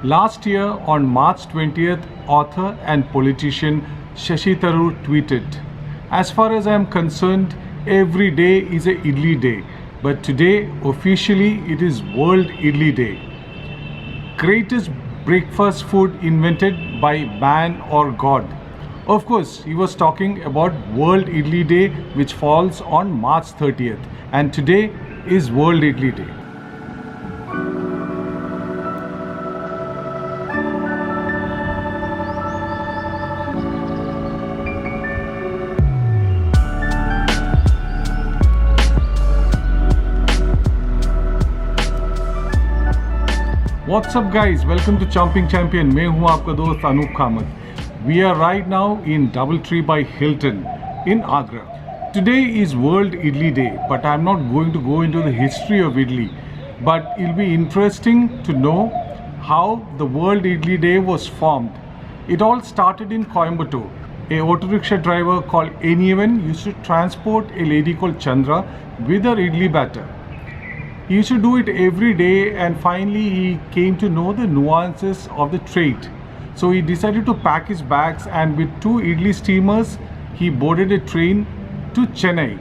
Last year on March 20th, author and politician Shashi Tharoor tweeted, "As far as I am concerned, every day is a Idli day, but today officially it is World Idli Day. Greatest breakfast food invented by man or God." Of course, he was talking about World Idli Day, which falls on March 30th, and today is World Idli Day. What's up guys, welcome to Chomping Champion. मैं हूँ आपका दोस्त Anoop Kamat. We are right now in DoubleTree by Hilton in Agra. Today is World Idli Day, but I'm not going to go into the history of Idli. But it'll be interesting to know how the World Idli Day was formed. It all started in Coimbatore. A auto rickshaw driver called Enivan used to transport a lady called Chandra with her idli batter. He used to do it every day, and finally he came to know the nuances of the trade. So he decided to pack his bags, and with 2 idli steamers he boarded a train to Chennai.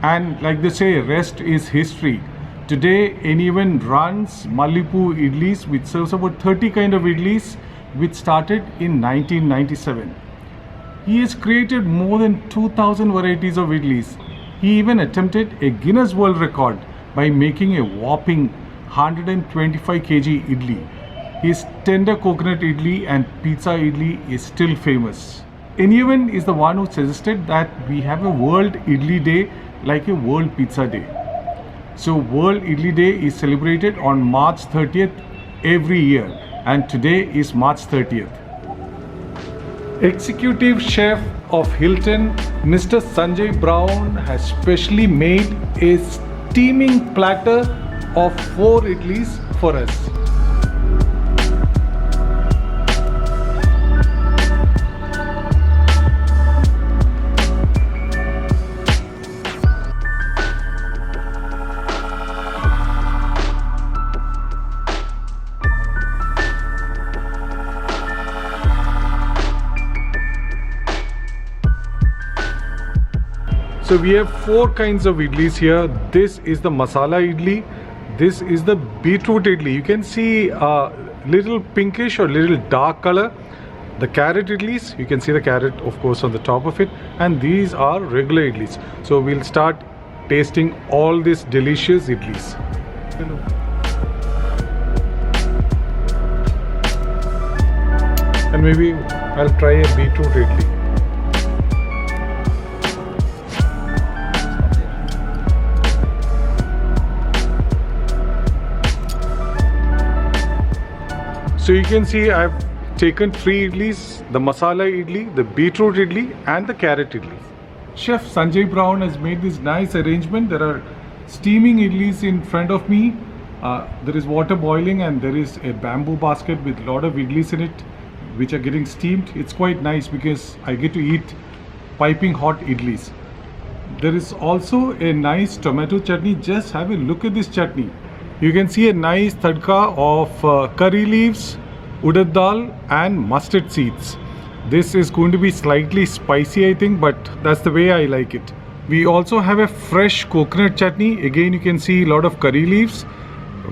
And like they say, rest is history. Today anyone runs Mallipu Idlis, which serves about 30 kind of idlis, which started in 1997. He has created more than 2000 varieties of idlis. He even attempted a Guinness World Record by making a whopping 125 kg idli. His tender coconut idli and pizza idli is still famous. Enivan is the one who suggested that we have a World Idli Day like a World Pizza Day. So World Idli Day is celebrated on March 30th every year, and today is March 30th. Executive Chef of Hilton, Mr. Sanjay Brown, has specially made a steaming platter of 4 idlis for us. So we have 4 kinds of idlis here. This is the masala idli. This is the beetroot idli. You can see little pinkish or little dark color. The carrot idlis, you can see the carrot of course on the top of it. And these are regular idlis. So we'll start tasting all these delicious idlis. And maybe I'll try a beetroot idli. So you can see I've taken 3 idlis, the masala idli, the beetroot idli and the carrot idli. Chef Sanjay Brown has made this nice arrangement. There are steaming idlis in front of me. There is water boiling and there is a bamboo basket with a lot of idlis in it which are getting steamed. It's quite nice because I get to eat piping hot idlis. There is also a nice tomato chutney. Just have a look at this chutney. You can see a nice tadka of curry leaves, urad dal and mustard seeds. This is going to be slightly spicy I think, but that's the way I like it. We also have a fresh coconut chutney. Again you can see a lot of curry leaves,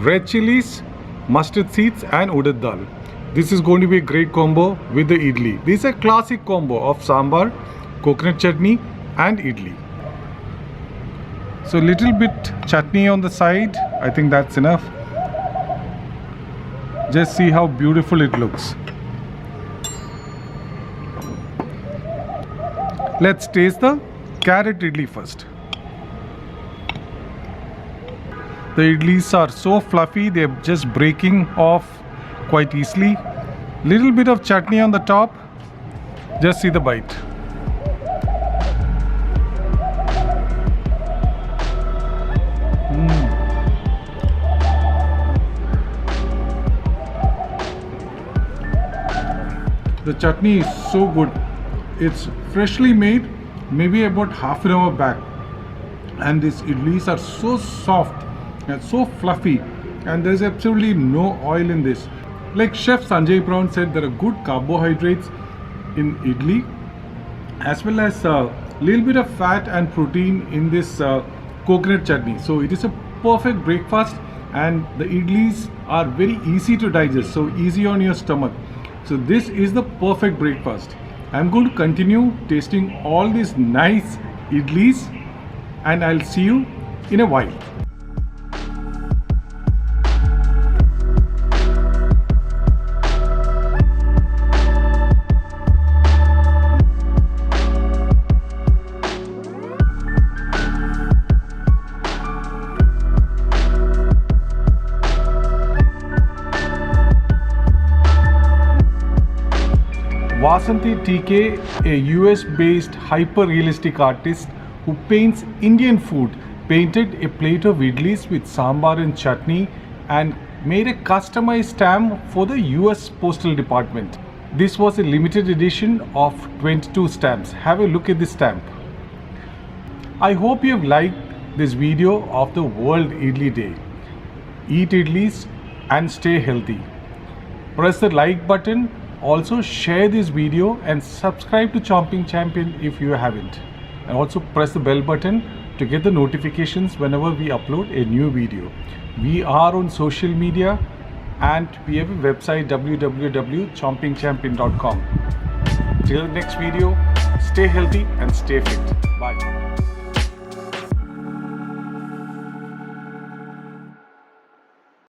red chilies, mustard seeds and urad dal. This is going to be a great combo with the idli. This is a classic combo of sambar, coconut chutney and idli. So little bit chutney on the side. I think that's enough. Just see how beautiful it looks. Let's taste the carrot idli first. The idlis are so fluffy, they're just breaking off quite easily. Little bit of chutney on the top. Just see the bite. The chutney is so good. It's freshly made, maybe about half an hour back. And these idlis are so soft and so fluffy, and there's absolutely no oil in this. Like Chef Sanjay Brown said, there are good carbohydrates in idli as well as a little bit of fat and protein in this coconut chutney. So it is a perfect breakfast, and the idlis are very easy to digest, so easy on your stomach. So this is the perfect breakfast. I'm going to continue tasting all these nice idlis, and I'll see you in a while. Vasanthi TK, a US based hyper realistic artist who paints Indian food, painted a plate of idlis with sambar and chutney and made a customized stamp for the US Postal Department. This was a limited edition of 22 stamps. Have a look at this stamp. I hope you have liked this video of the World Idli Day. Eat idlis and stay healthy. Press the like button. Also share this video and subscribe to Chomping Champion if you haven't. And also press the bell button to get the notifications whenever we upload a new video. We are on social media and we have a website www.chompingchampion.com. Till the next video, stay healthy and stay fit. Bye.